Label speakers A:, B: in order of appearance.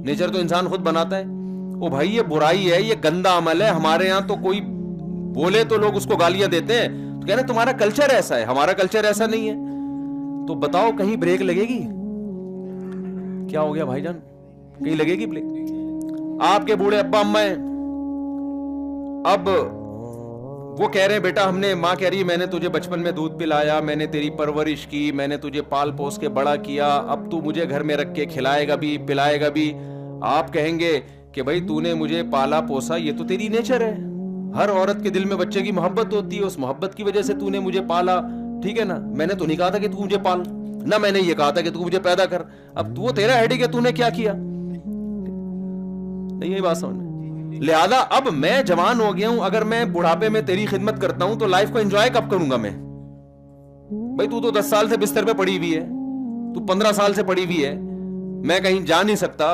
A: Nature تو انسان خود بناتا ہے. او بھائی یہ برائی ہے, یہ گندا عمل ہے. ہمارے یہاں تو کوئی بولے تو لوگ اس کو گالیاں دیتے ہیں, تو کہہ رہے تمہارا کلچر ایسا ہے, ہمارا کلچر ایسا نہیں ہے. تو بتاؤ کہیں بریک لگے گی؟ کیا ہو گیا بھائی جان, کہیں لگے گی بریک؟ آپ کے بوڑھے ابا اماں ہیں, اب وہ کہہ رہے ہیں بیٹا ہم نے, ماں کہہ رہی ہے میں نے تجھے بچپن میں دودھ پلایا, میں نے تیری پرورش کی, میں نے تجھے پال پوس کے بڑا کیا, اب تو مجھے گھر میں رکھ کے کھلائے گا بھی پلائے گا بھی. آپ کہیں گے کہ بھائی تو نے مجھے پالا پوسا, یہ تو تیری نیچر ہے. ہر عورت کے دل میں بچے کی محبت ہوتی ہے, اس محبت کی وجہ سے تو نے مجھے پالا, ٹھیک ہے نا. میں نے تو نہیں کہا تھا کہ تو مجھے پال, نہ میں نے یہ کہا تھا کہ تو مجھے پیدا کر. اب وہ تیرا ہیڈک ہے, تو نے کیا کیا. نہیں, یہی بات سمجھ میں. لہذا اب میں جوان ہو گیا ہوں, اگر میں بڑھاپے میں تیری خدمت کرتا ہوں تو لائف کو انجوائے کب کروں گا میں؟ بھائی تو 10 سال سے بستر پہ پڑی ہوئی ہے, تو 15 سال سے پڑی ہوئی ہے, میں کہیں جا نہیں سکتا.